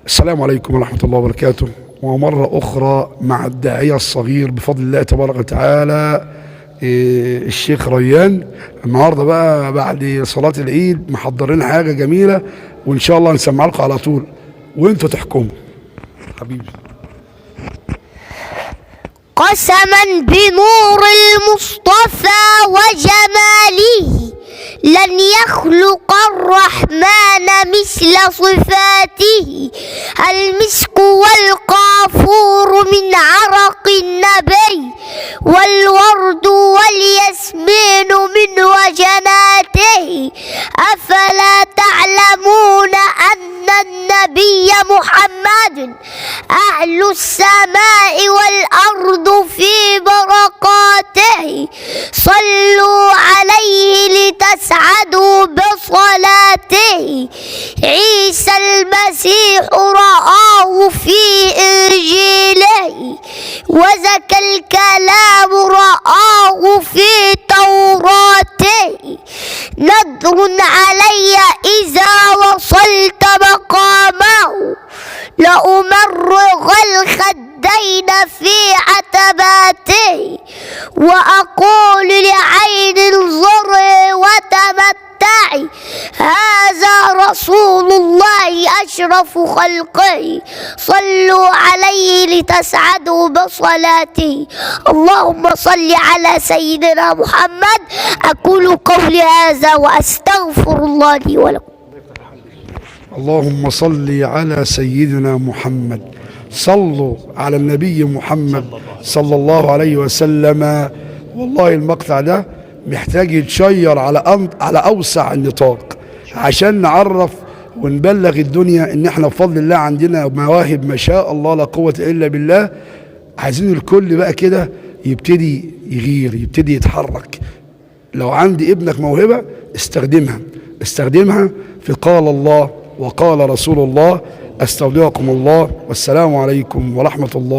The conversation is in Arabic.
السلام عليكم ورحمة الله وبركاته. ومرة أخرى مع الداعية الصغير بفضل الله تبارك وتعالى الشيخ ريان. النهاردة بقى بعد صلاة العيد محضرين حاجة جميلة، وإن شاء الله نسمع لكم على طول وإنتوا تحكموا. حبيبي. قسما بنور المصطفى وجماله لن يخلق الرحمن مثل صفاته. المسك والقافور من عرق النبي، والورد والياسمين من وجناته. أفلا تعلمون أن النبي محمد أهل السماء والأرض في بركاته. صلوا عليه لتسعدوا بصلاته. عيسى المسيح رآه في إنجيله، وزكى الكلام رآه في توراته. نذر علي إذا وصلت مقامه، لأمرغ الخدين في عتباته. وأقول لعين انظري وتمتعي، هذا رسول الله أشرف خلقه. صلوا عليه لتسعدوا بصلاته. اللهم صل على سيدنا محمد. أقول قولي هذا وأستغفر الله لي ولكم. اللهم صل على سيدنا محمد. صلوا على النبي محمد صلى الله عليه وسلم. والله المقطع ده محتاج يتشير على أوسع النطاق عشان نعرف ونبلغ الدنيا ان احنا بفضل الله عندنا مواهب ما شاء الله لا قوة الا بالله. عايزين الكل بقى كده يبتدي يغير، يبتدي يتحرك. لو عندي ابنك موهبة استخدمها في قال الله وقال رسول الله. استودعكم الله، والسلام عليكم ورحمة الله.